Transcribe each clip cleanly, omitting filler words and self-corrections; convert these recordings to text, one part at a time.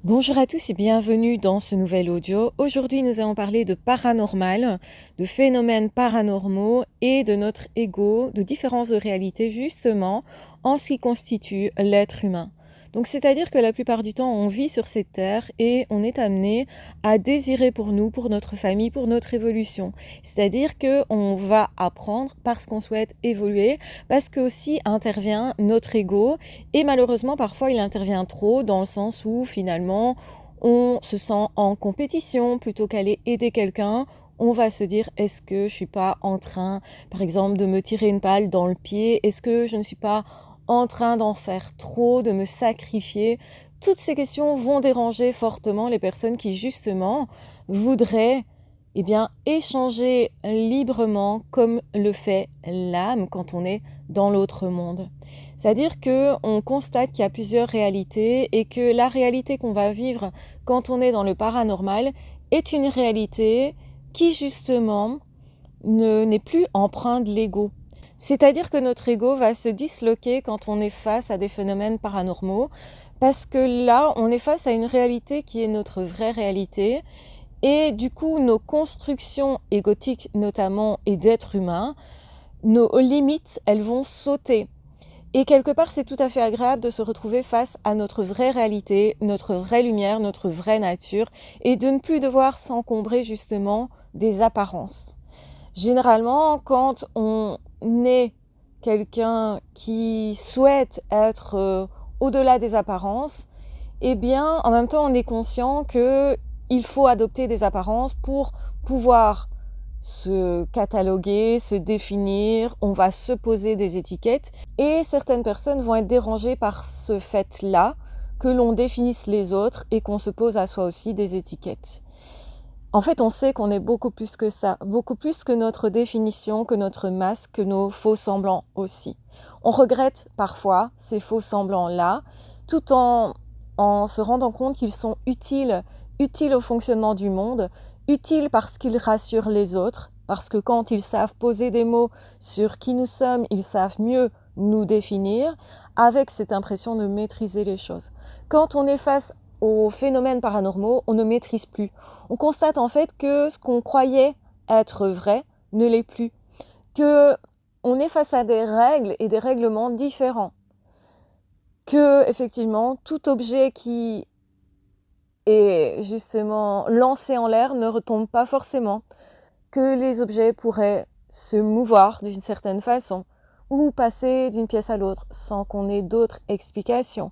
Bonjour à tous et bienvenue dans ce nouvel audio. Aujourd'hui, nous allons parler de paranormal, de phénomènes paranormaux et de notre ego, de différences de réalité justement en ce qui constitue l'être humain. Donc, c'est-à-dire que la plupart du temps, on vit sur cette terre et on est amené à désirer pour nous, pour notre famille, pour notre évolution. C'est-à-dire que on va apprendre parce qu'on souhaite évoluer, parce que aussi intervient notre ego et malheureusement, parfois, il intervient trop dans le sens où finalement, on se sent en compétition plutôt qu'aller aider quelqu'un. On va se dire, est-ce que je suis pas en train, par exemple, de me tirer une balle dans le pied? Est-ce que je ne suis pas en train d'en faire trop, de me sacrifier? Toutes ces questions vont déranger fortement les personnes qui, justement, voudraient échanger librement comme le fait l'âme quand on est dans l'autre monde. C'est-à-dire qu'on constate qu'il y a plusieurs réalités et que la réalité qu'on va vivre quand on est dans le paranormal est une réalité qui justement n'est plus empreinte de l'ego. C'est-à-dire que notre ego va se disloquer quand on est face à des phénomènes paranormaux parce que là, on est face à une réalité qui est notre vraie réalité et du coup, nos constructions égotiques notamment et d'êtres humains, nos limites, elles vont sauter. Et quelque part, c'est tout à fait agréable de se retrouver face à notre vraie réalité, notre vraie lumière, notre vraie nature, et de ne plus devoir s'encombrer justement des apparences. Généralement, quand on est quelqu'un qui souhaite être au-delà des apparences, eh bien, en même temps, on est conscient qu'il faut adopter des apparences pour pouvoir se cataloguer, se définir, on va se poser des étiquettes et certaines personnes vont être dérangées par ce fait-là, que l'on définisse les autres et qu'on se pose à soi aussi des étiquettes. En fait, on sait qu'on est beaucoup plus que ça, beaucoup plus que notre définition, que notre masque, que nos faux semblants aussi. On regrette parfois ces faux semblants-là, tout en se rendant compte qu'ils sont utiles au fonctionnement du monde, utiles parce qu'ils rassurent les autres, parce que quand ils savent poser des mots sur qui nous sommes, ils savent mieux nous définir, avec cette impression de maîtriser les choses. Quand on est face aux phénomènes paranormaux, on ne maîtrise plus. On constate en fait que ce qu'on croyait être vrai ne l'est plus, que on est face à des règles et des règlements différents, que effectivement tout objet qui est justement lancé en l'air ne retombe pas forcément, que les objets pourraient se mouvoir d'une certaine façon ou passer d'une pièce à l'autre sans qu'on ait d'autres explications.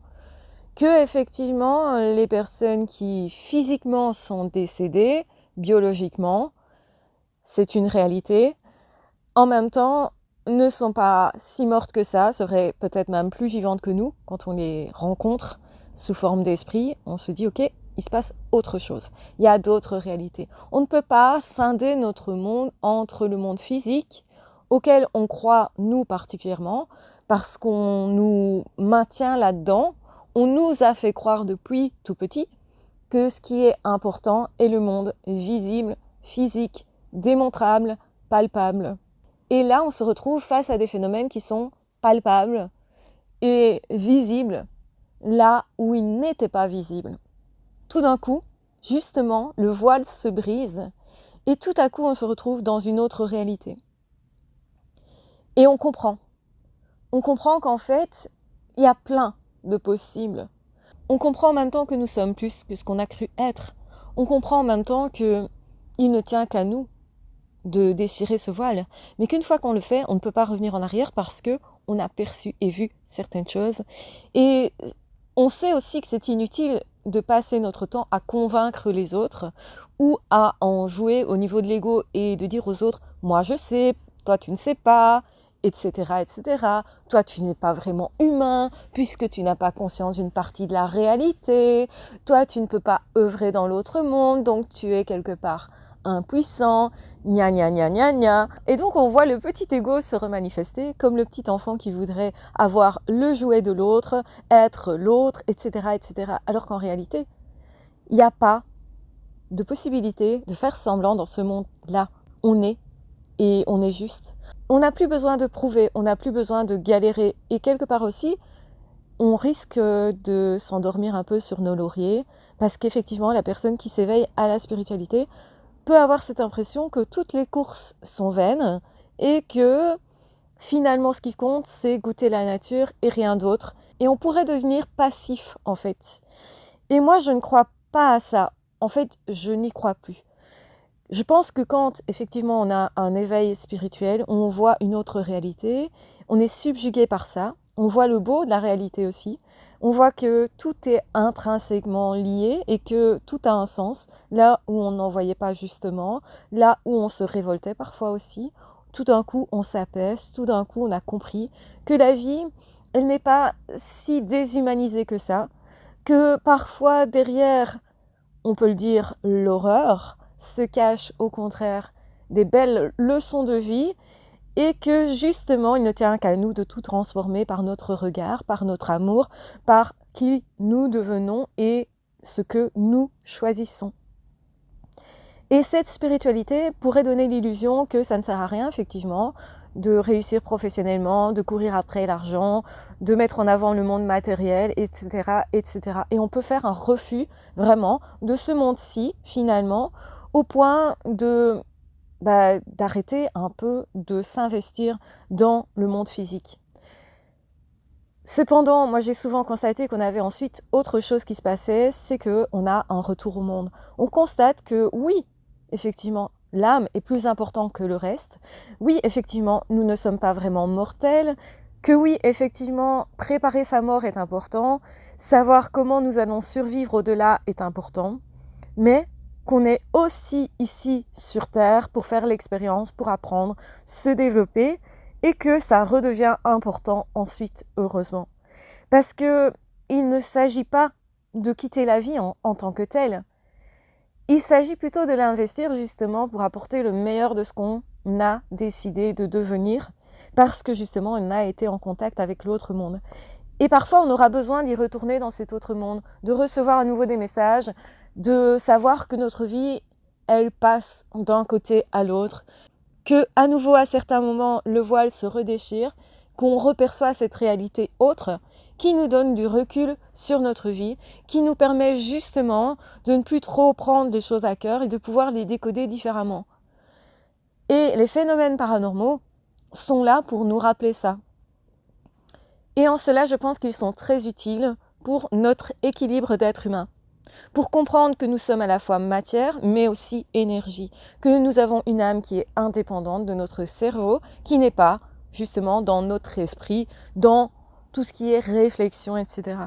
Que effectivement les personnes qui physiquement sont décédées, biologiquement, c'est une réalité, en même temps ne sont pas si mortes que ça, seraient peut-être même plus vivantes que nous. Quand on les rencontre sous forme d'esprit, on se dit ok, il se passe autre chose, il y a d'autres réalités. On ne peut pas scinder notre monde entre le monde physique, auquel on croit nous particulièrement, parce qu'on nous maintient là-dedans. On nous a fait croire depuis tout petit que ce qui est important est le monde visible, physique, démontrable, palpable. Et là, on se retrouve face à des phénomènes qui sont palpables et visibles là où ils n'étaient pas visibles. Tout d'un coup, justement, le voile se brise et tout à coup, on se retrouve dans une autre réalité. Et on comprend. On comprend qu'en fait, il y a plein de possibles. On comprend en même temps que nous sommes plus que ce qu'on a cru être. On comprend en même temps qu'il ne tient qu'à nous de déchirer ce voile, mais qu'une fois qu'on le fait, on ne peut pas revenir en arrière parce que on a perçu et vu certaines choses. Et on sait aussi que c'est inutile de passer notre temps à convaincre les autres ou à en jouer au niveau de l'ego et de dire aux autres « moi je sais, toi tu ne sais pas », etc., etc. Toi, tu n'es pas vraiment humain puisque tu n'as pas conscience d'une partie de la réalité. Toi, tu ne peux pas œuvrer dans l'autre monde, donc tu es quelque part impuissant, gna gna gna gna gna. Et donc, on voit le petit ego se remanifester comme le petit enfant qui voudrait avoir le jouet de l'autre, être l'autre, etc., etc. Alors qu'en réalité, il n'y a pas de possibilité de faire semblant dans ce monde-là. On est et on est juste. On n'a plus besoin de prouver, on n'a plus besoin de galérer. Et quelque part aussi, on risque de s'endormir un peu sur nos lauriers, parce qu'effectivement, la personne qui s'éveille à la spiritualité peut avoir cette impression que toutes les courses sont vaines et que finalement ce qui compte, c'est goûter la nature et rien d'autre. Et on pourrait devenir passif en fait. Et moi, je ne crois pas à ça. En fait, je n'y crois plus. Je pense que quand effectivement on a un éveil spirituel, on voit une autre réalité, on est subjugué par ça, on voit le beau de la réalité aussi, on voit que tout est intrinsèquement lié et que tout a un sens, là où on n'en voyait pas justement, là où on se révoltait parfois aussi, tout d'un coup on s'apaise, tout d'un coup on a compris que la vie, elle n'est pas si déshumanisée que ça, que parfois derrière, on peut le dire, l'horreur, se cachent au contraire des belles leçons de vie et que justement il ne tient qu'à nous de tout transformer par notre regard, par notre amour, par qui nous devenons et ce que nous choisissons. Et cette spiritualité pourrait donner l'illusion que ça ne sert à rien, effectivement, de réussir professionnellement, de courir après l'argent, de mettre en avant le monde matériel, etc., etc. Et on peut faire un refus, vraiment, de ce monde-ci, finalement, au point d'arrêter un peu de s'investir dans le monde physique. Cependant, moi j'ai souvent constaté qu'on avait ensuite autre chose qui se passait, c'est qu'on a un retour au monde. On constate que oui, effectivement, l'âme est plus importante que le reste. Oui, effectivement, nous ne sommes pas vraiment mortels. Que oui, effectivement, préparer sa mort est important. Savoir comment nous allons survivre au-delà est important. Mais qu'on est aussi ici sur Terre pour faire l'expérience, pour apprendre, se développer et que ça redevient important ensuite, heureusement. Parce que il ne s'agit pas de quitter la vie en tant que telle. Il s'agit plutôt de l'investir justement pour apporter le meilleur de ce qu'on a décidé de devenir parce que justement on a été en contact avec l'autre monde. Et parfois on aura besoin d'y retourner dans cet autre monde, de recevoir à nouveau des messages, de savoir que notre vie, elle passe d'un côté à l'autre, que à nouveau à certains moments le voile se redéchire, qu'on reperçoit cette réalité autre qui nous donne du recul sur notre vie, qui nous permet justement de ne plus trop prendre les choses à cœur et de pouvoir les décoder différemment. Et les phénomènes paranormaux sont là pour nous rappeler ça. Et en cela, je pense qu'ils sont très utiles pour notre équilibre d'être humain. Pour comprendre que nous sommes à la fois matière, mais aussi énergie, que nous avons une âme qui est indépendante de notre cerveau, qui n'est pas justement dans notre esprit, dans tout ce qui est réflexion, etc.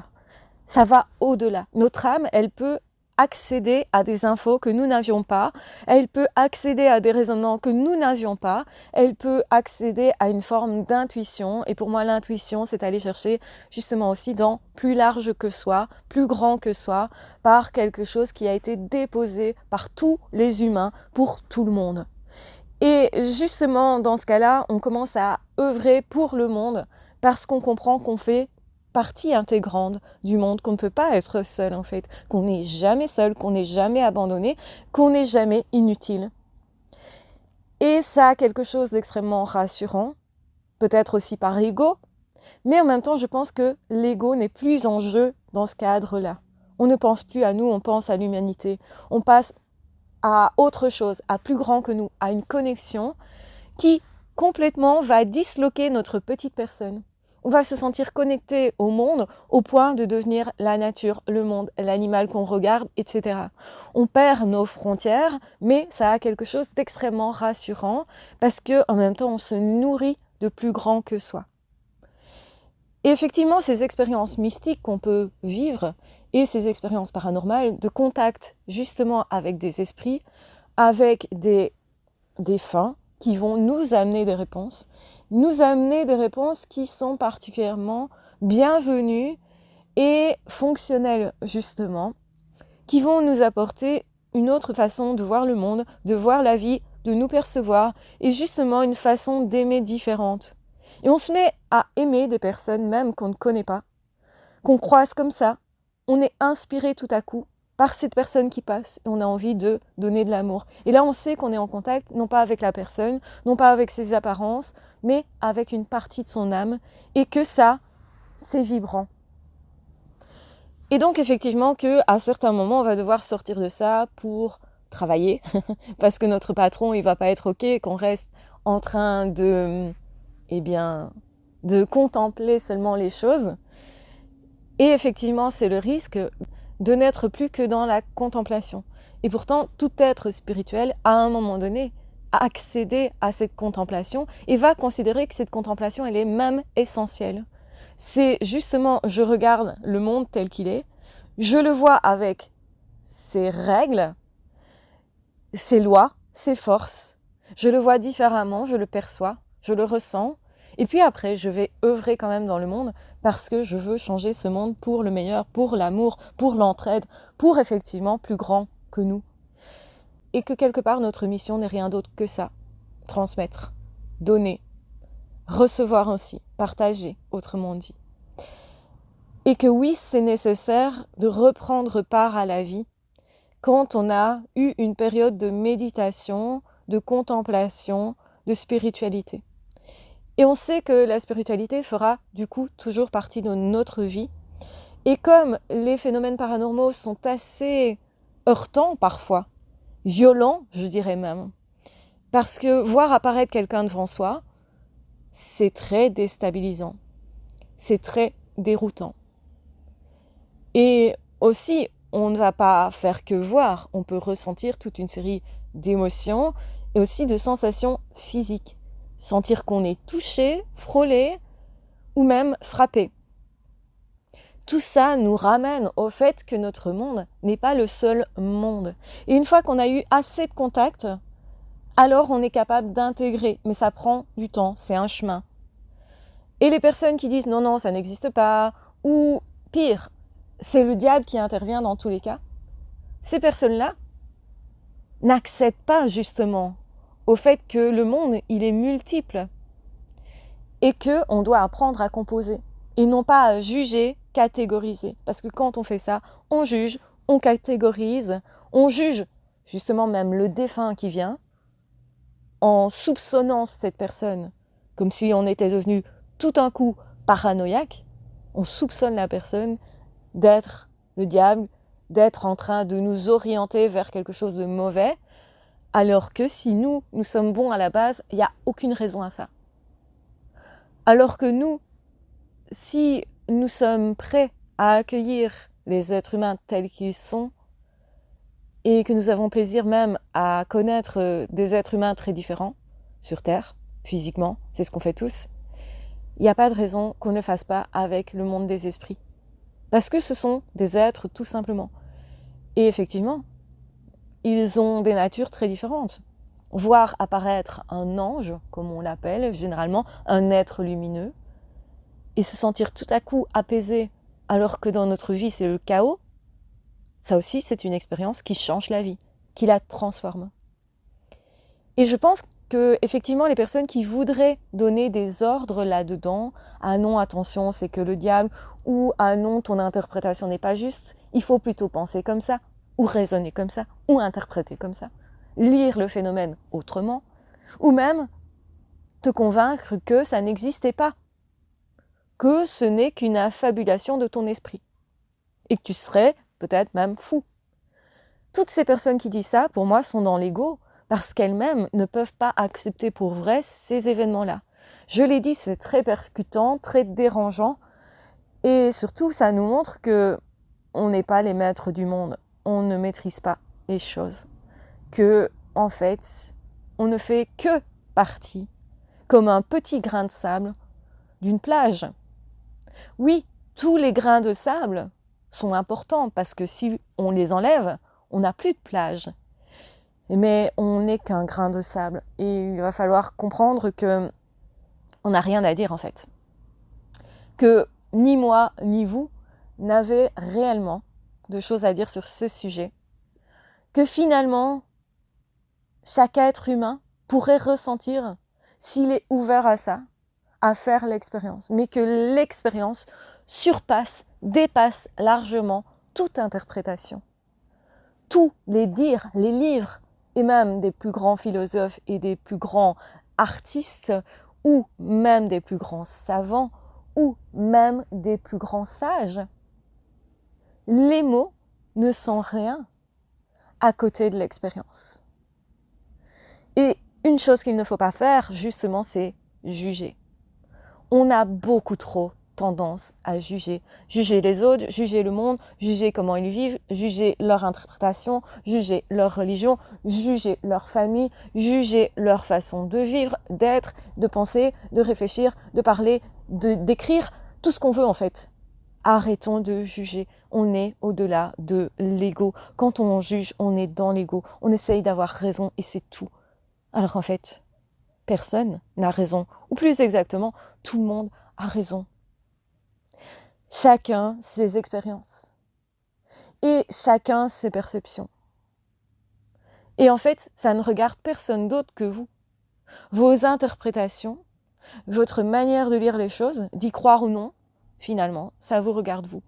Ça va au-delà. Notre âme, elle peut accéder à des infos que nous n'avions pas, elle peut accéder à des raisonnements que nous n'avions pas, elle peut accéder à une forme d'intuition, et pour moi l'intuition c'est aller chercher justement aussi dans plus large que soi, plus grand que soi, par quelque chose qui a été déposé par tous les humains pour tout le monde. Et justement dans ce cas-là, on commence à œuvrer pour le monde parce qu'on comprend qu'on fait partie intégrante du monde, qu'on ne peut pas être seul en fait, qu'on n'est jamais seul, qu'on n'est jamais abandonné, qu'on n'est jamais inutile. Et ça a quelque chose d'extrêmement rassurant, peut-être aussi par ego, mais en même temps je pense que l'ego n'est plus en jeu dans ce cadre-là. On ne pense plus à nous, on pense à l'humanité, on passe à autre chose, à plus grand que nous, à une connexion qui complètement va disloquer notre petite personne. On va se sentir connecté au monde au point de devenir la nature, le monde, l'animal qu'on regarde, etc. On perd nos frontières, mais ça a quelque chose d'extrêmement rassurant parce qu'en même temps, on se nourrit de plus grand que soi. Et effectivement, ces expériences mystiques qu'on peut vivre et ces expériences paranormales de contact justement avec des esprits, avec des défunts qui vont nous amener des réponses qui sont particulièrement bienvenues et fonctionnelles justement, qui vont nous apporter une autre façon de voir le monde, de voir la vie, de nous percevoir et justement une façon d'aimer différente. Et on se met à aimer des personnes même qu'on ne connaît pas, qu'on croise comme ça. On est inspiré tout à coup par cette personne qui passe et on a envie de donner de l'amour. Et là, on sait qu'on est en contact, non pas avec la personne, non pas avec ses apparences, mais avec une partie de son âme et que ça, c'est vibrant. Et donc effectivement qu'à certains moments, on va devoir sortir de ça pour travailler, parce que notre patron, il va pas être OK qu'on reste en train de, eh bien, de contempler seulement les choses. Et effectivement, c'est le risque de n'être plus que dans la contemplation. Et pourtant, tout être spirituel, à un moment donné, a accédé à cette contemplation et va considérer que cette contemplation, elle est même essentielle. C'est justement, je regarde le monde tel qu'il est, je le vois avec ses règles, ses lois, ses forces, je le vois différemment, je le perçois, je le ressens, et puis après, je vais œuvrer quand même dans le monde parce que je veux changer ce monde pour le meilleur, pour l'amour, pour l'entraide, pour effectivement plus grand que nous. Et que quelque part, notre mission n'est rien d'autre que ça. Transmettre, donner, recevoir aussi, partager, autrement dit. Et que oui, c'est nécessaire de reprendre part à la vie quand on a eu une période de méditation, de contemplation, de spiritualité. Et on sait que la spiritualité fera du coup toujours partie de notre vie. Et comme les phénomènes paranormaux sont assez heurtants parfois, violents je dirais même, parce que voir apparaître quelqu'un devant soi, c'est très déstabilisant, c'est très déroutant. Et aussi, on ne va pas faire que voir, on peut ressentir toute une série d'émotions et aussi de sensations physiques. Sentir qu'on est touché, frôlé ou même frappé. Tout ça nous ramène au fait que notre monde n'est pas le seul monde. Et une fois qu'on a eu assez de contacts, alors on est capable d'intégrer. Mais ça prend du temps, c'est un chemin. Et les personnes qui disent non, non, ça n'existe pas, ou pire, c'est le diable qui intervient dans tous les cas, ces personnes-là n'accèdent pas justement au fait que le monde, il est multiple et qu'on doit apprendre à composer et non pas à juger, catégoriser. Parce que quand on fait ça, on juge, on catégorise, on juge justement même le défunt qui vient en soupçonnant cette personne comme si on était devenu tout un coup paranoïaque. On soupçonne la personne d'être le diable, d'être en train de nous orienter vers quelque chose de mauvais, alors que si nous sommes bons à la base, il n'y a aucune raison à ça. Alors que nous, si nous sommes prêts à accueillir les êtres humains tels qu'ils sont, et que nous avons plaisir même à connaître des êtres humains très différents sur Terre, physiquement, c'est ce qu'on fait tous, il n'y a pas de raison qu'on ne fasse pas avec le monde des esprits. Parce que ce sont des êtres tout simplement. Et effectivement, ils ont des natures très différentes. Voir apparaître un ange, comme on l'appelle généralement, un être lumineux, et se sentir tout à coup apaisé alors que dans notre vie c'est le chaos, ça aussi c'est une expérience qui change la vie, qui la transforme. Et je pense que effectivement les personnes qui voudraient donner des ordres là-dedans, ah non attention c'est que le diable, ou ah non ton interprétation n'est pas juste, il faut plutôt penser comme ça, ou raisonner comme ça, ou interpréter comme ça, lire le phénomène autrement, ou même te convaincre que ça n'existait pas, que ce n'est qu'une affabulation de ton esprit, et que tu serais peut-être même fou. Toutes ces personnes qui disent ça, pour moi, sont dans l'ego, parce qu'elles-mêmes ne peuvent pas accepter pour vrai ces événements-là. Je l'ai dit, c'est très percutant, très dérangeant, et surtout, ça nous montre que on n'est pas les maîtres du monde, on ne maîtrise pas les choses, que, en fait, on ne fait que partie, comme un petit grain de sable, d'une plage. Oui, tous les grains de sable sont importants, parce que si on les enlève, on n'a plus de plage. Mais on n'est qu'un grain de sable. Et il va falloir comprendre que on n'a rien à dire en fait. Que ni moi ni vous n'avez réellement de choses à dire sur ce sujet. Que finalement, chaque être humain pourrait ressentir s'il est ouvert à ça, à faire l'expérience. Mais que l'expérience surpasse, dépasse largement toute interprétation. Tous les dires, les livres, et même des plus grands philosophes et des plus grands artistes, ou même des plus grands savants, ou même des plus grands sages, Les mots ne sont rien à côté de l'expérience. Et une chose qu'il ne faut pas faire, justement, c'est juger. On a beaucoup trop tendance à juger. Juger les autres, juger le monde, juger comment ils vivent, juger leur interprétation, juger leur religion, juger leur famille, juger leur façon de vivre, d'être, de penser, de réfléchir, de parler, d'écrire, tout ce qu'on veut en fait. Arrêtons de juger. On est au-delà de l'ego. Quand on juge, on est dans l'ego. On essaye d'avoir raison et c'est tout. Alors qu'en fait, personne n'a raison. Ou plus exactement, tout le monde a raison. Chacun ses expériences. Et chacun ses perceptions. Et en fait, ça ne regarde personne d'autre que vous. Vos interprétations, votre manière de lire les choses, d'y croire ou non, finalement, ça vous regarde vous.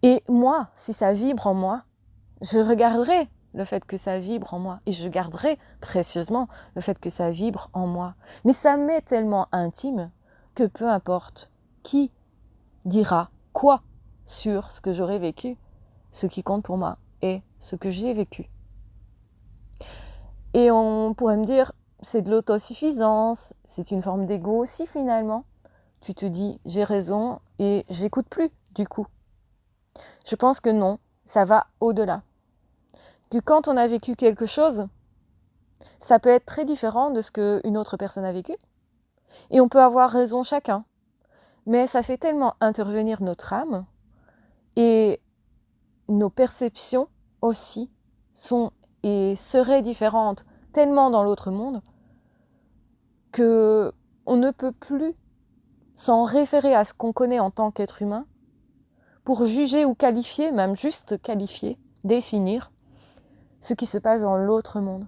Et moi, si ça vibre en moi, je regarderai le fait que ça vibre en moi et je garderai précieusement le fait que ça vibre en moi. Mais ça m'est tellement intime que peu importe qui dira quoi sur ce que j'aurais vécu, ce qui compte pour moi est ce que j'ai vécu. Et on pourrait me dire, c'est de l'autosuffisance, c'est une forme d'ego aussi finalement. Tu te dis, j'ai raison et j'écoute plus du coup. Je pense que non, ça va au-delà. Que quand on a vécu quelque chose, ça peut être très différent de ce qu'une autre personne a vécu. Et on peut avoir raison chacun. Mais ça fait tellement intervenir notre âme et nos perceptions aussi sont et seraient différentes tellement dans l'autre monde que on ne peut plus s'en référer à ce qu'on connaît en tant qu'être humain pour juger ou qualifier, même juste qualifier, définir ce qui se passe dans l'autre monde.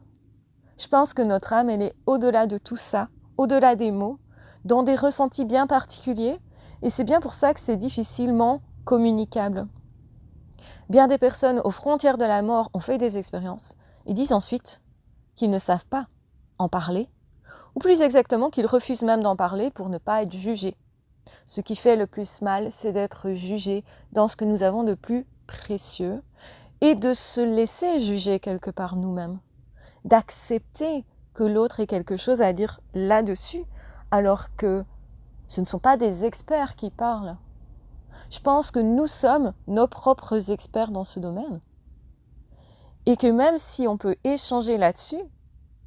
Je pense que notre âme, elle est au-delà de tout ça, au-delà des mots, dans des ressentis bien particuliers, et c'est bien pour ça que c'est difficilement communicable. Bien des personnes aux frontières de la mort ont fait des expériences et disent ensuite qu'ils ne savent pas en parler, ou plus exactement qu'ils refusent même d'en parler pour ne pas être jugés. Ce qui fait le plus mal, c'est d'être jugé dans ce que nous avons de plus précieux et de se laisser juger quelque part nous-mêmes, d'accepter que l'autre ait quelque chose à dire là-dessus, alors que ce ne sont pas des experts qui parlent. Je pense que nous sommes nos propres experts dans ce domaine et que même si on peut échanger là-dessus,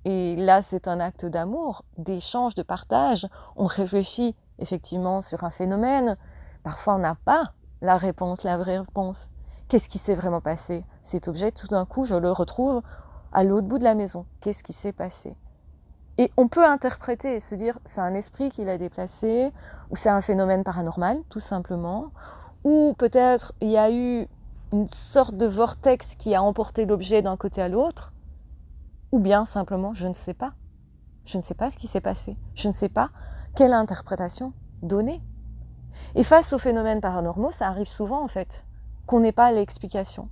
et là c'est un acte d'amour, d'échange, de partage, on réfléchit effectivement sur un phénomène, parfois on n'a pas la réponse, la vraie réponse. Qu'est-ce qui s'est vraiment passé? Cet objet, tout d'un coup, je le retrouve à l'autre bout de la maison. Qu'est-ce qui s'est passé? Et on peut interpréter et se dire, c'est un esprit qui l'a déplacé, ou c'est un phénomène paranormal, tout simplement, ou peut-être il y a eu une sorte de vortex qui a emporté l'objet d'un côté à l'autre, ou bien simplement, je ne sais pas. Je ne sais pas ce qui s'est passé. Je ne sais pas quelle interprétation donner. Et face aux phénomènes paranormaux, ça arrive souvent en fait, qu'on n'ait pas l'explication.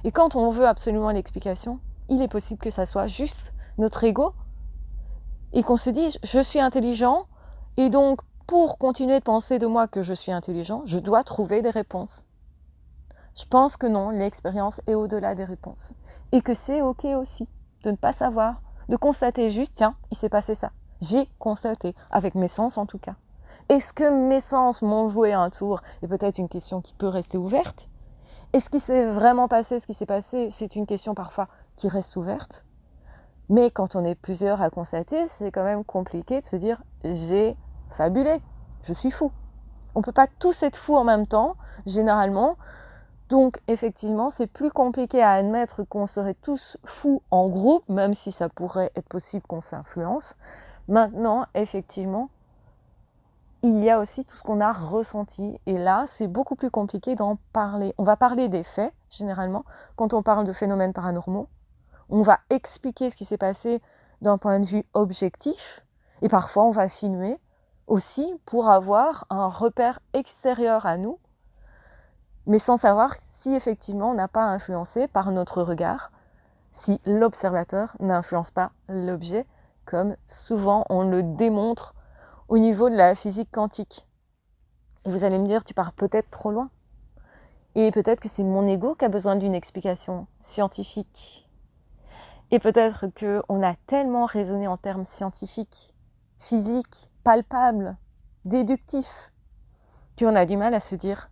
Et quand on veut absolument l'explication, il est possible que ça soit juste notre ego et qu'on se dise je suis intelligent et donc pour continuer de penser de moi que je suis intelligent, je dois trouver des réponses. Je pense que non, l'expérience est au-delà des réponses et que c'est ok aussi de ne pas savoir, de constater juste tiens, il s'est passé ça. J'ai constaté, avec mes sens en tout cas. Est-ce que mes sens m'ont joué un tour? Et peut-être une question qui peut rester ouverte. Est-ce qu'il s'est vraiment passé ce qui s'est passé? C'est une question parfois qui reste ouverte. Mais quand on est plusieurs à constater, c'est quand même compliqué de se dire j'ai fabulé, je suis fou. On ne peut pas tous être fous en même temps, généralement. Donc effectivement, c'est plus compliqué à admettre qu'on serait tous fous en groupe, même si ça pourrait être possible qu'on s'influence. Maintenant, effectivement, il y a aussi tout ce qu'on a ressenti. Et là, c'est beaucoup plus compliqué d'en parler. On va parler des faits, généralement, quand on parle de phénomènes paranormaux. On va expliquer ce qui s'est passé d'un point de vue objectif. Et parfois, on va filmer aussi pour avoir un repère extérieur à nous, mais sans savoir si effectivement on n'a pas influencé par notre regard, si l'observateur n'influence pas l'objet, comme souvent on le démontre au niveau de la physique quantique. Et vous allez me dire, tu pars peut-être trop loin. Et peut-être que c'est mon ego qui a besoin d'une explication scientifique. Et peut-être qu'on a tellement raisonné en termes scientifiques, physiques, palpables, déductifs, qu'on a du mal à se dire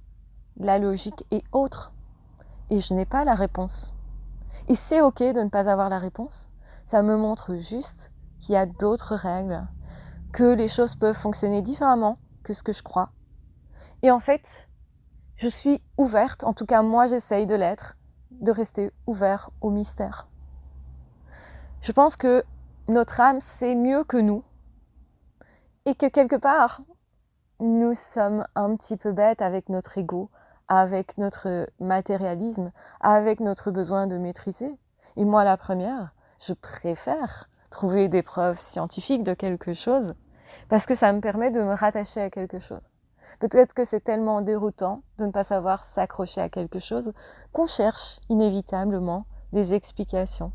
la logique est autre. Et je n'ai pas la réponse. Et c'est ok de ne pas avoir la réponse. Ça me montre juste qu'il y a d'autres règles, que les choses peuvent fonctionner différemment que ce que je crois. Et en fait, je suis ouverte, en tout cas moi j'essaye de l'être, de rester ouvert au mystère. Je pense que notre âme sait mieux que nous et que quelque part, nous sommes un petit peu bêtes avec notre ego, avec notre matérialisme, avec notre besoin de maîtriser. Et moi, la première, je préfère trouver des preuves scientifiques de quelque chose parce que ça me permet de me rattacher à quelque chose. Peut-être que c'est tellement déroutant de ne pas savoir s'accrocher à quelque chose qu'on cherche inévitablement des explications.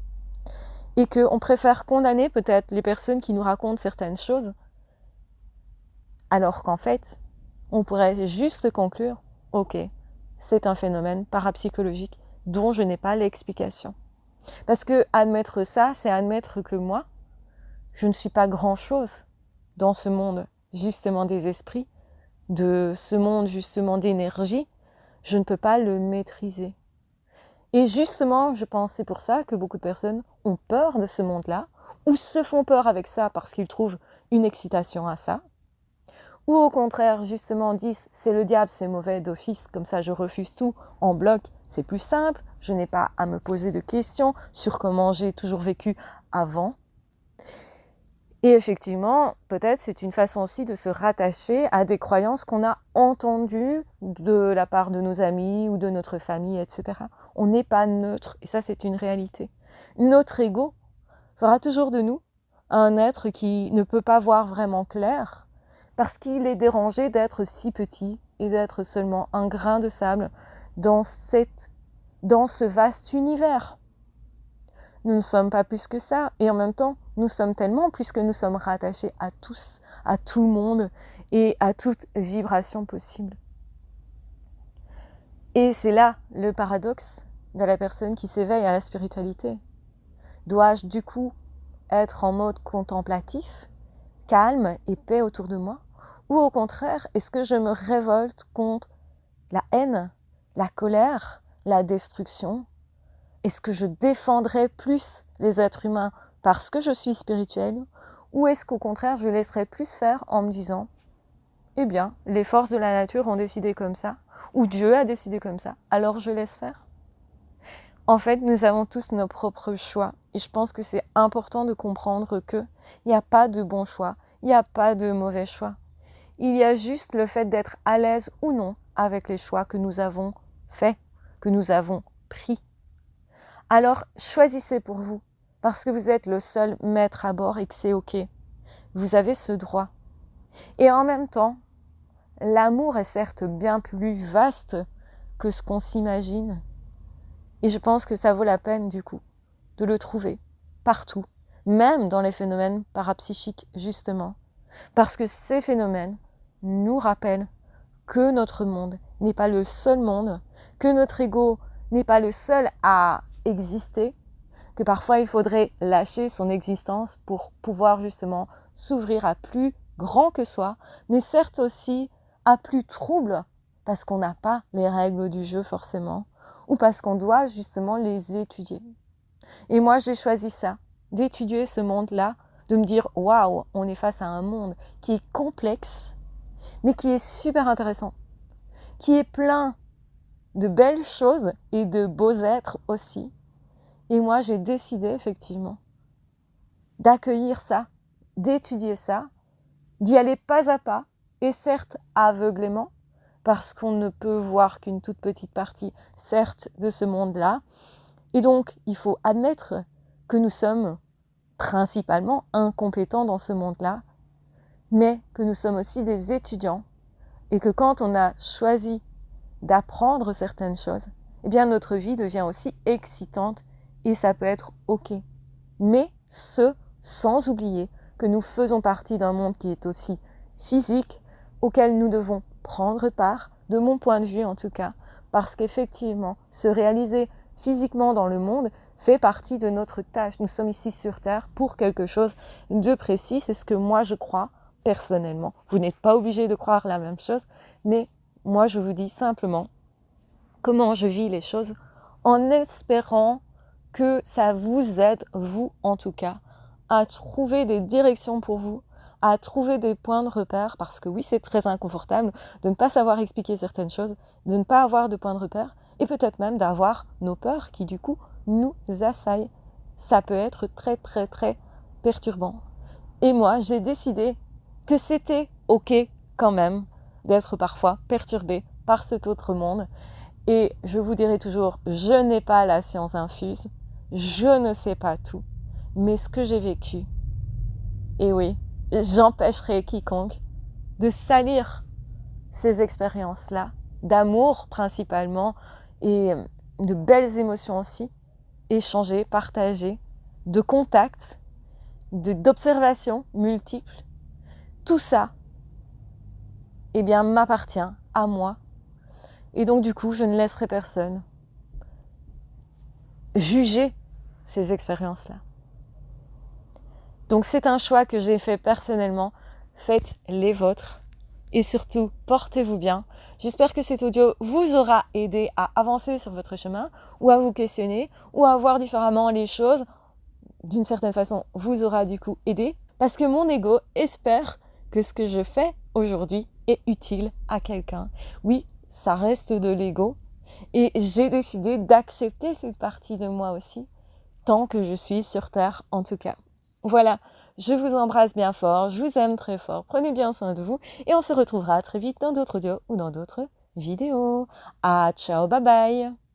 Et qu'on préfère condamner peut-être les personnes qui nous racontent certaines choses, alors qu'en fait, on pourrait juste conclure, ok, c'est un phénomène parapsychologique dont je n'ai pas l'explication. Parce que admettre ça, c'est admettre que moi, je ne suis pas grand-chose dans ce monde, justement des esprits, de ce monde, justement d'énergie. Je ne peux pas le maîtriser. Et justement, je pense c'est pour ça que beaucoup de personnes ont peur de ce monde-là, ou se font peur avec ça parce qu'ils trouvent une excitation à ça, ou au contraire, justement, disent c'est le diable, c'est mauvais d'office, comme ça je refuse tout en bloc, c'est plus simple, je n'ai pas à me poser de questions sur comment j'ai toujours vécu avant. Et effectivement, peut-être c'est une façon aussi de se rattacher à des croyances qu'on a entendues de la part de nos amis ou de notre famille, etc. On n'est pas neutre, et ça c'est une réalité. Notre ego fera toujours de nous un être qui ne peut pas voir vraiment clair, parce qu'il est dérangé d'être si petit et d'être seulement un grain de sable dans ce vaste univers. Nous ne sommes pas plus que ça, et en même temps, nous sommes tellement, puisque nous sommes rattachés à tous, à tout le monde, et à toute vibration possible. Et c'est là le paradoxe de la personne qui s'éveille à la spiritualité. Dois-je du coup être en mode contemplatif, calme et paix autour de moi, ou au contraire, est-ce que je me révolte contre la haine, la colère, la destruction? Est-ce que je défendrai plus les êtres humains parce que je suis spirituelle, ou est-ce qu'au contraire je laisserai plus faire en me disant eh bien, les forces de la nature ont décidé comme ça, ou Dieu a décidé comme ça, alors je laisse faire? En fait, nous avons tous nos propres choix, et je pense que c'est important de comprendre qu'il n'y a pas de bon choix, il n'y a pas de mauvais choix. Il y a juste le fait d'être à l'aise ou non avec les choix que nous avons faits, que nous avons pris. Alors, choisissez pour vous, parce que vous êtes le seul maître à bord et que c'est ok. Vous avez ce droit. Et en même temps, l'amour est certes bien plus vaste que ce qu'on s'imagine. Et je pense que ça vaut la peine, du coup, de le trouver partout, même dans les phénomènes parapsychiques, justement. Parce que ces phénomènes nous rappellent que notre monde n'est pas le seul monde, que notre ego n'est pas le seul à exister, que parfois il faudrait lâcher son existence pour pouvoir justement s'ouvrir à plus grand que soi, mais certes aussi à plus trouble, parce qu'on n'a pas les règles du jeu forcément, ou parce qu'on doit justement les étudier. Et moi j'ai choisi ça, d'étudier ce monde-là, de me dire waouh, on est face à un monde qui est complexe, mais qui est super intéressant, qui est plein de belles choses et de beaux êtres aussi. Et moi, j'ai décidé effectivement d'accueillir ça, d'étudier ça, d'y aller pas à pas, et certes aveuglément, parce qu'on ne peut voir qu'une toute petite partie, certes, de ce monde-là. Et donc, il faut admettre que nous sommes principalement incompétents dans ce monde-là, mais que nous sommes aussi des étudiants, et que quand on a choisi d'apprendre certaines choses, eh bien notre vie devient aussi excitante et ça peut être ok. Mais sans oublier que nous faisons partie d'un monde qui est aussi physique, auquel nous devons prendre part, de mon point de vue en tout cas, parce qu'effectivement, se réaliser physiquement dans le monde fait partie de notre tâche. Nous sommes ici sur Terre pour quelque chose de précis, c'est ce que moi je crois personnellement. Vous n'êtes pas obligé de croire la même chose, mais moi je vous dis simplement comment je vis les choses en espérant que ça vous aide, vous en tout cas, à trouver des directions pour vous, à trouver des points de repère, parce que oui, c'est très inconfortable de ne pas savoir expliquer certaines choses, de ne pas avoir de points de repère, et peut-être même d'avoir nos peurs qui du coup nous assaillent. Ça peut être très très très perturbant. Et moi, j'ai décidé que c'était ok quand même d'être parfois perturbé par cet autre monde. Et je vous dirai toujours, je n'ai pas la science infuse, je ne sais pas tout, mais ce que j'ai vécu, et oui, j'empêcherai quiconque de salir ces expériences-là, d'amour principalement, et de belles émotions aussi, échangées, partagées, de contacts, d'observations multiples. Tout ça, eh bien, m'appartient à moi. Et donc, du coup, je ne laisserai personne juger ces expériences-là. Donc, c'est un choix que j'ai fait personnellement. Faites les vôtres. Et surtout, portez-vous bien. J'espère que cet audio vous aura aidé à avancer sur votre chemin, ou à vous questionner, ou à voir différemment les choses. D'une certaine façon, vous aura du coup aidé. Parce que mon ego espère que ce que je fais aujourd'hui est utile à quelqu'un. Oui, ça reste de l'ego. Et j'ai décidé d'accepter cette partie de moi aussi, tant que je suis sur Terre en tout cas. Voilà, je vous embrasse bien fort, je vous aime très fort, prenez bien soin de vous et on se retrouvera très vite dans d'autres audios ou dans d'autres vidéos. Ah, ciao, bye bye!